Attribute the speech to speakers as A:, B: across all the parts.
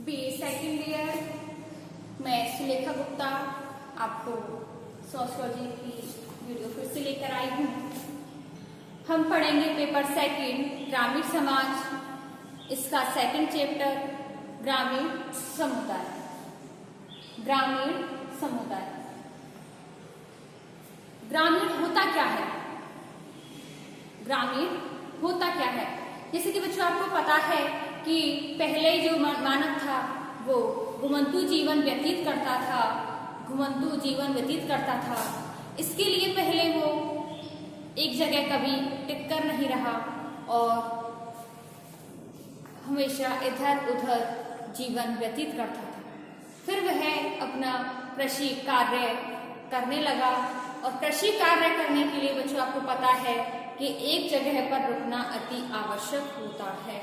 A: BA second year. मैं सुलेखा गुप्ता आपको sociology की वीडियो फिर से लेकर आई हूँ। हम पढ़ेंगे पेपर सेकंड ग्रामीण समाज, इसका सेकंड चैप्टर ग्रामीण समुदाय। ग्रामीण समुदाय, ग्रामीण होता क्या है? ग्रामीण होता क्या है? जैसे कि बच्चों आपको पता है कि पहले जो मानव था वो घुमंतू जीवन व्यतीत करता था। इसके लिए पहले वो एक जगह कभी टिककर नहीं रहा और हमेशा इधर उधर जीवन व्यतीत करता था। फिर वह अपना कृषि कार्य करने लगा और कृषि कार्य करने के लिए बच्चों आपको पता है कि एक जगह पर रुकना अति आवश्यक होता है।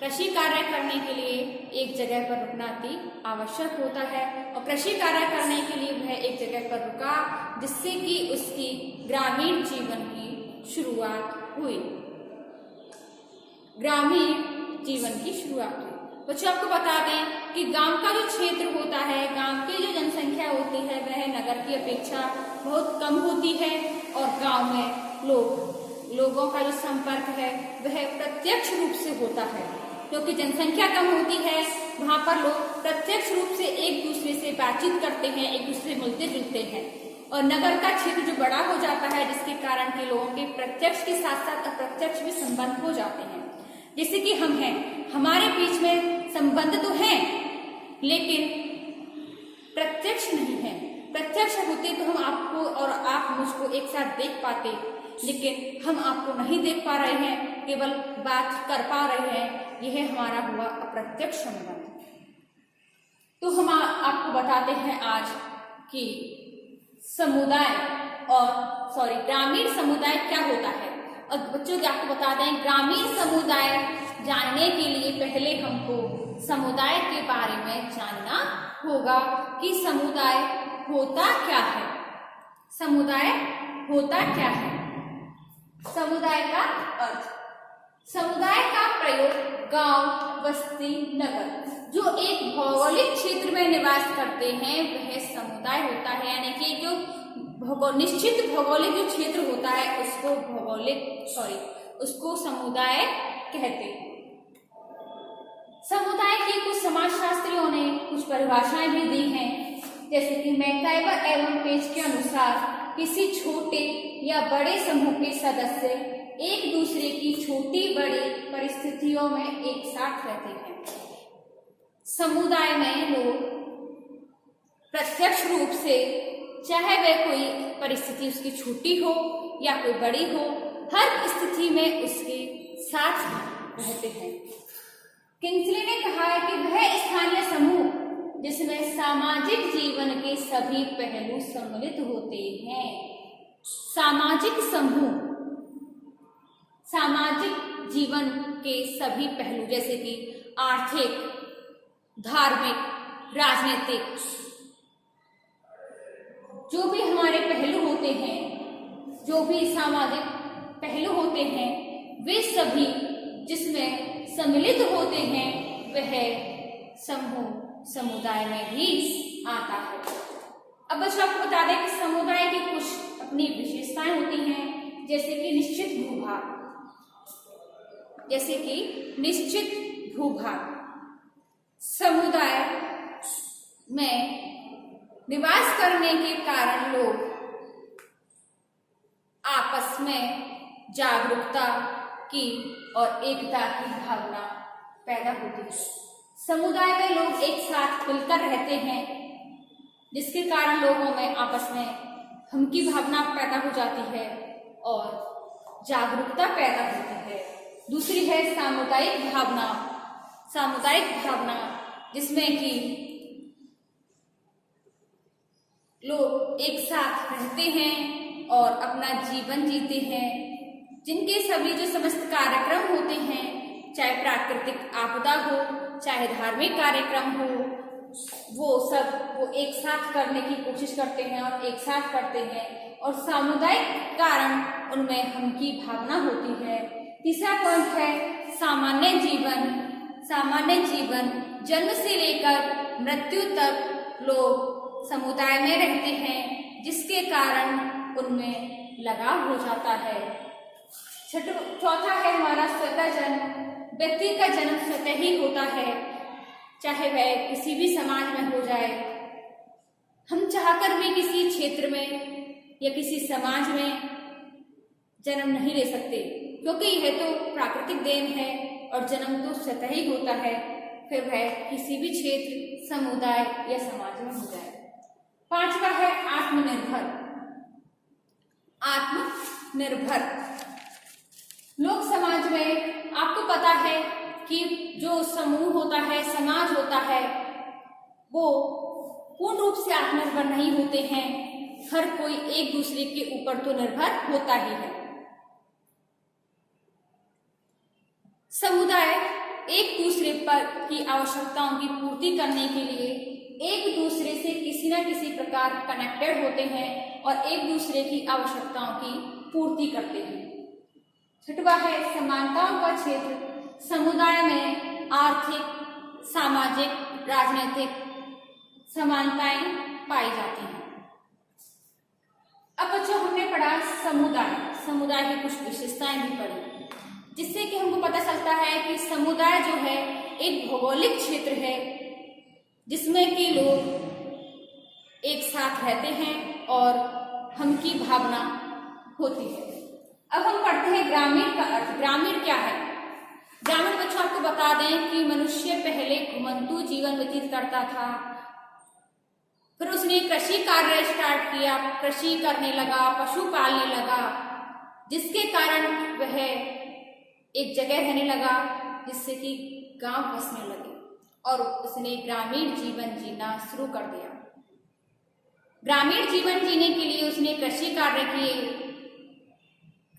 A: कृषि कार्य करने के लिए एक जगह पर रुकना अति आवश्यक होता है और कृषि कार्य करने के लिए वह एक जगह पर रुका, जिससे कि उसकी ग्रामीण जीवन की शुरुआत हुई। ग्रामीण जीवन की शुरुआत हुई। बच्चों आपको बता दें कि गांव का जो क्षेत्र होता है, गांव की जो जनसंख्या होती है वह नगर की अपेक्षा बहुत कम होती है और गांव में लोगों का जो संपर्क है वह प्रत्यक्ष रूप से होता है। क्योंकि जनसंख्या कम होती है वहां पर लोग प्रत्यक्ष रूप से एक दूसरे से बातचीत करते हैं, एक दूसरे से मिलते जुलते हैं। और नगर का क्षेत्र जो बड़ा हो जाता है जिसके कारण के लोगों के प्रत्यक्ष के साथ साथ अप्रत्यक्ष भी संबंध हो जाते हैं। जैसे कि हम हैं, हमारे बीच में संबंध तो हैं लेकिन प्रत्यक्ष नहीं है। प्रत्यक्ष होते तो हम आपको और आप मुझको एक साथ देख पाते, लेकिन हम आपको नहीं देख पा रहे हैं, केवल बात कर पा रहे हैं। यह हमारा हुआ अप्रत्यक्ष संबंध। तो हम आपको बताते हैं आज कि ग्रामीण समुदाय क्या होता है। और बच्चों को आपको बता दें, ग्रामीण समुदाय जानने के लिए पहले हमको समुदाय के बारे में जानना होगा कि समुदाय होता क्या है। समुदाय होता क्या है? समुदाय का अर्थ, समुदाय का प्रयोग गांव, बस्ती, नगर जो एक भौगोलिक क्षेत्र में निवास करते हैं वह समुदाय होता है। यानी कि जो निश्चित भौगोलिक जो क्षेत्र होता है उसको समुदाय कहते हैं। समुदाय की कुछ समाजशास्त्रियों ने कुछ परिभाषाएं भी दी हैं, जैसे कि मैकाइवर एवं पेज के अनुसार किसी छोटे या बड़े समूह के सदस्य एक दूसरे की छोटी बड़ी परिस्थितियों में एक साथ रहते हैं। समुदाय में लोग प्रत्यक्ष रूप से, चाहे वह कोई परिस्थिति उसकी छोटी हो या कोई बड़ी हो, हर स्थिति में उसके साथ रहते हैं। किंग्सले ने कहा है कि वह स्थानीय समूह जिसमें सामाजिक जीवन के सभी पहलू सम्मिलित होते हैं। सामाजिक समूह, सामाजिक जीवन के सभी पहलू जैसे कि आर्थिक, धार्मिक, राजनीतिक, जो भी हमारे पहलू होते हैं, जो भी सामाजिक पहलू होते हैं, वे सभी जिसमें सम्मिलित होते हैं वह समूह समुदाय में भी आता है। अब बच्चों आपको बता दें कि समुदाय की कुछ अपनी विशेषताएं होती हैं, जैसे कि निश्चित भूभाग। समुदाय में निवास करने के कारण लोग आपस में जागरूकता की और एकता की भावना पैदा होती है। समुदाय में लोग एक साथ मिलकर रहते हैं, जिसके कारण लोगों में आपस में हम की भावना पैदा हो जाती है और जागरूकता पैदा होती है। दूसरी है सामुदायिक भावना। सामुदायिक भावना जिसमें कि लोग एक साथ रहते हैं और अपना जीवन जीते हैं, जिनके सभी जो समस्त कार्यक्रम होते हैं, चाहे प्राकृतिक आपदा हो, चाहे धार्मिक कार्यक्रम हो, वो एक साथ करने की कोशिश करते हैं और एक साथ करते हैं और सामुदायिक कारण उनमें हम की भावना होती है। तीसरा पॉइंट है सामान्य जीवन। सामान्य जीवन जन्म से लेकर मृत्यु तक लोग समुदाय में रहते हैं, जिसके कारण उनमें लगाव हो जाता है। चौथा है हमारा स्वतः जन्म। व्यक्ति का जन्म स्वतः ही होता है, चाहे वह किसी भी समाज में हो जाए। हम चाहकर भी किसी क्षेत्र में या किसी समाज में जन्म नहीं ले सकते, क्योंकि यह तो प्राकृतिक देन है और जन्म तो स्वतः ही होता है, फिर वह किसी भी क्षेत्र, समुदाय या समाज में हो जाए। पांचवा है आत्मनिर्भर। आत्मनिर्भर लोक समाज में आपको पता है कि जो समूह होता है, समाज होता है, वो पूर्ण रूप से आत्मनिर्भर नहीं होते हैं। हर कोई एक दूसरे के ऊपर तो निर्भर होता ही है। समुदाय एक दूसरे पर की आवश्यकताओं की पूर्ति करने के लिए एक दूसरे से किसी न किसी प्रकार कनेक्टेड होते हैं और एक दूसरे की आवश्यकताओं की पूर्ति करते हैं। छठवां है समानताओं का क्षेत्र। समुदाय में आर्थिक, सामाजिक, राजनीतिक समानताएं पाई जाती हैं। अब बच्चों हमने पढ़ा समुदाय, समुदाय की कुछ विशेषताएं भी पढ़ी, जिससे कि हमको पता चलता है कि समुदाय जो है एक भौगोलिक क्षेत्र है, जिसमें कि लोग एक साथ रहते हैं और हम की भावना होती है। अब हम पढ़ते हैं ग्रामीण का अर्थ। ग्रामीण क्या है? ग्रामीण बच्चों आपको बता दें कि मनुष्य पहले घुमंतू जीवन व्यतीत करता था, फिर उसने कृषि कार्य स्टार्ट किया, कृषि करने लगा, पशु पालने लगा, जिसके कारण वह एक जगह रहने लगा, जिससे कि गांव बसने लगे और उसने ग्रामीण जीवन जीना शुरू कर दिया। ग्रामीण जीवन जीने के लिए उसने कृषि कार्य किए।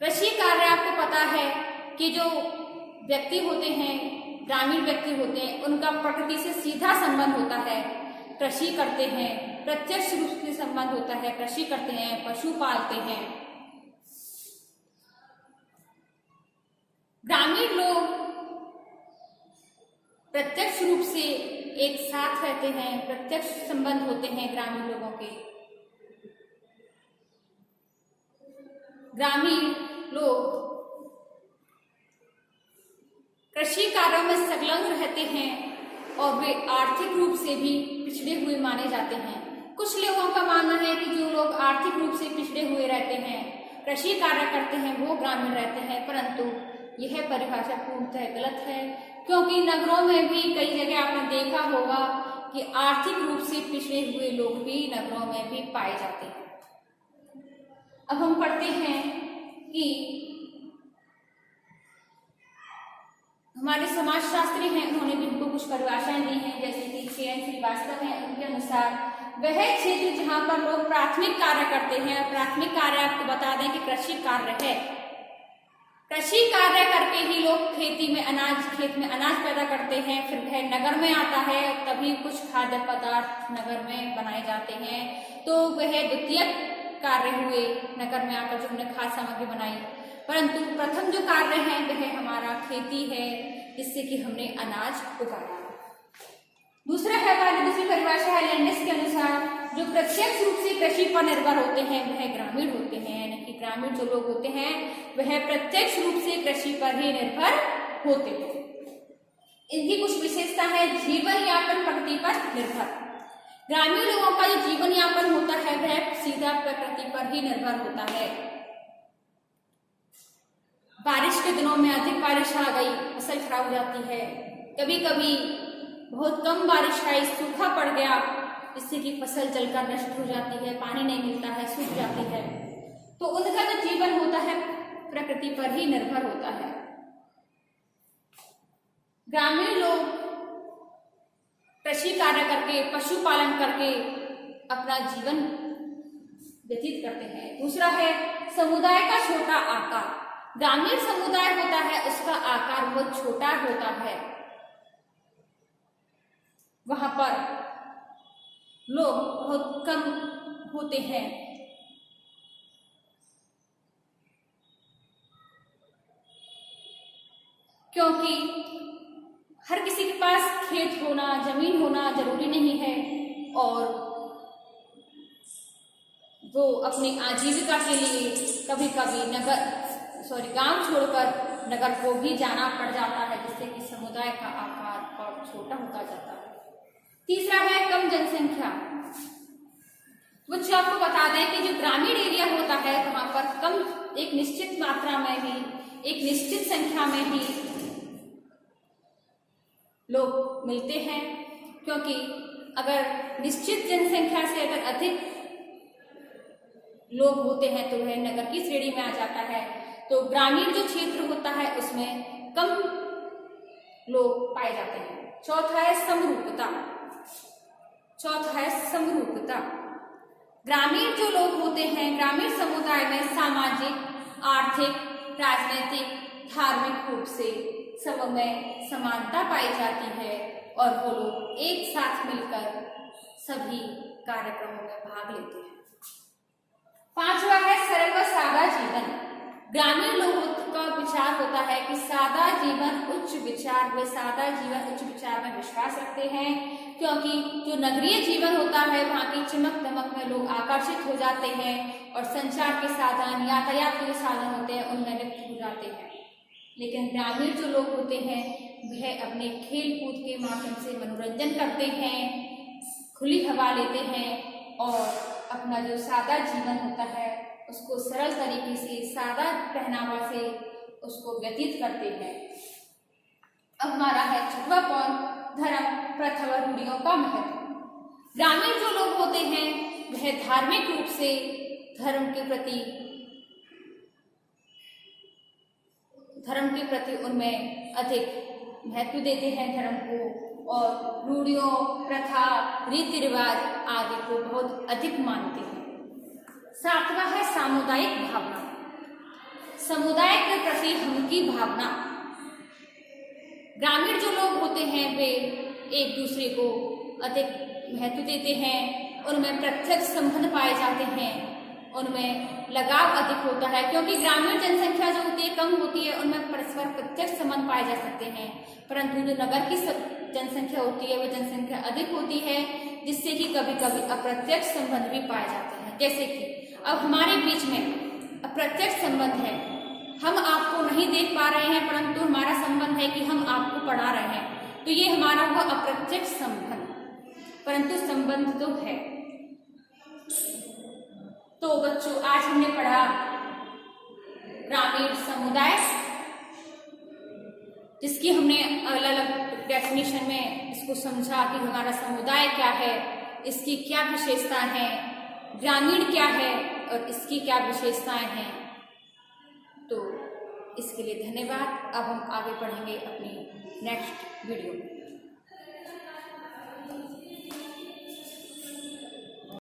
A: कृषि कार्य आपको पता है कि जो व्यक्ति होते हैं, ग्रामीण व्यक्ति होते हैं, उनका प्रकृति से सीधा संबंध होता है। कृषि करते हैं, प्रत्यक्ष रूप से संबंध होता है, कृषि करते हैं, पशु पालते हैं। ग्रामीण लोग प्रत्यक्ष रूप से एक साथ रहते हैं, प्रत्यक्ष संबंध होते हैं ग्रामीण लोगों के। ग्रामीण लोग कृषि कार्यों में संलग्न रहते हैं और वे आर्थिक रूप से भी पिछड़े हुए माने जाते हैं। कुछ लोगों का मानना है कि जो लोग आर्थिक रूप से पिछड़े हुए रहते हैं, कृषि कार्य करते हैं, वो ग्रामीण रहते हैं, परंतु यह परिभाषा पूर्णतः गलत है, क्योंकि नगरों में भी कई जगह आपने देखा होगा कि आर्थिक रूप से पिछड़े हुए लोग भी नगरों में भी पाए जाते हैं। अब हम पढ़ते हैं कि हमारे समाजशास्त्री हैं, उन्होंने भी हमको कुछ परिभाषाएं दी हैं, जैसे कि के.एन. श्रीवास्तव हैं, उनके अनुसार वह क्षेत्र जहां पर लोग प्राथमिक कार्य करते हैं, और प्राथमिक कार्य आपको बता दें कि कृषि कार्य है। कृषि कार्य करके ही लोग खेती में खेत में अनाज पैदा करते हैं, फिर वह नगर में आता है, तभी कुछ खाद्य पदार्थ नगर में बनाए जाते हैं। तो वह द्वितीय कार्य हुए नगर में आकर जो हमने खाद्य सामग्री बनाई, परंतु प्रथम जो कार्य है वह हमारा खेती है, जिससे कि हमने अनाज उगाया। दूसरी परिभाषा है लैंडिस के अनुसार, जो प्रत्यक्ष रूप से कृषि पर निर्भर होते हैं वह ग्रामीण होते हैं, यानी कि ग्रामीण जो लोग होते हैं वह प्रत्यक्ष रूप से कृषि पर ही निर्भर होते हैं। इनकी कुछ विशेषता है। जीवन यापन प्रकृति पर निर्भर। ग्रामीण लोगों का जो जीवन यापन होता है वह सीधा प्रकृति पर ही निर्भर होता है। बारिश के दिनों में अधिक बारिश आ गई, फसल खराब हो जाती है। कभी कभी बहुत कम बारिश आई, सूखा पड़ गया, जिससे कि फसल जलकर नष्ट हो जाती है, पानी नहीं मिलता है, सूख जाती है। तो उनका जो जीवन होता है प्रकृति पर ही निर्भर होता है। ग्रामीण लोग कृषि कार्य करके, पशुपालन करके अपना जीवन व्यतीत करते हैं। दूसरा है समुदाय का छोटा आकार। ग्रामीण समुदाय होता है उसका आकार बहुत छोटा होता है, वहां पर लोग बहुत कम होते हैं। क्योंकि हर किसी के पास खेत होना, जमीन होना जरूरी नहीं है और वो अपनी आजीविका के लिए कभी कभी गांव छोड़कर नगर को भी जाना पड़ जाता है, जिससे कि समुदाय का आकार और छोटा होता जाता है। तीसरा है कम जनसंख्या। बच्चों आपको बता दें कि जो ग्रामीण एरिया होता है वहां पर कम, एक निश्चित मात्रा में ही, एक निश्चित संख्या में ही लोग मिलते हैं, क्योंकि अगर निश्चित जनसंख्या से अगर अधिक लोग होते हैं तो वह नगर की श्रेणी में आ जाता है। तो ग्रामीण जो क्षेत्र होता है उसमें कम लोग पाए जाते हैं। चौथा है समरूपता। ग्रामीण जो लोग होते हैं, ग्रामीण समुदाय में सामाजिक, आर्थिक, राजनीतिक, धार्मिक रूप से सब में समानता पाई जाती है और वो लोग एक साथ मिलकर सभी कार्यक्रमों में भाग लेते हैं। पांचवा है सरल व सादा जीवन। ग्रामीण लोगों का विचार होता है कि सादा जीवन उच्च विचार, वे सादा जीवन उच्च विचार में विश्वास रखते हैं, क्योंकि जो नगरीय जीवन होता है वहाँ की चमक दमक में लोग आकर्षित हो जाते हैं और संचार के साधन, यातायात के जो साधन होते हैं उनमें लिप्त हो जाते हैं। लेकिन ग्रामीण जो लोग होते हैं वह अपने खेल कूद के माध्यम से मनोरंजन करते हैं, खुली हवा लेते हैं और अपना जो सादा जीवन होता है उसको सरल तरीके से, सादा पहनावा से उसको व्यतीत करते हैं। अब हमारा है छठवां पॉइंट, धर्म, प्रथा व रूढ़ियों का महत्व। ग्रामीण जो लोग होते हैं वह धार्मिक रूप से धर्म के प्रति उनमें अधिक महत्व देते हैं धर्म को, और रूढ़ियों, प्रथा, रीति रिवाज आदि को बहुत अधिक मानते हैं। सातवां है सामुदायिक भावना। समुदाय के प्रति हम की भावना। ग्रामीण जो लोग होते हैं वे एक दूसरे को अधिक महत्व देते हैं, उनमें प्रत्यक्ष संबंध पाए जाते हैं, उनमें लगाव अधिक होता है, क्योंकि ग्रामीण जनसंख्या जो होती है कम होती है, उनमें परस्पर प्रत्यक्ष संबंध पाए जा सकते हैं। परंतु जो नगर की जनसंख्या होती है वह जनसंख्या अधिक होती है, जिससे कि कभी कभी अप्रत्यक्ष संबंध भी पाए जाते हैं। जैसे कि अब हमारे बीच में अप्रत्यक्ष संबंध है, हम आपको नहीं देख पा रहे हैं परंतु हमारा संबंध है कि हम आपको पढ़ा रहे हैं, तो ये हमारा हुआ अप्रत्यक्ष संबंध, परंतु संबंध तो है। तो बच्चों आज हमने पढ़ा ग्रामीण समुदाय, जिसकी हमने अलग अलग डेफिनेशन में इसको समझा कि हमारा समुदाय क्या है, इसकी क्या विशेषता है, ग्रामीण क्या है और इसकी क्या विशेषताएं हैं। तो इसके लिए धन्यवाद। अब हम आगे पढ़ेंगे अपनी नेक्स्ट वीडियो में।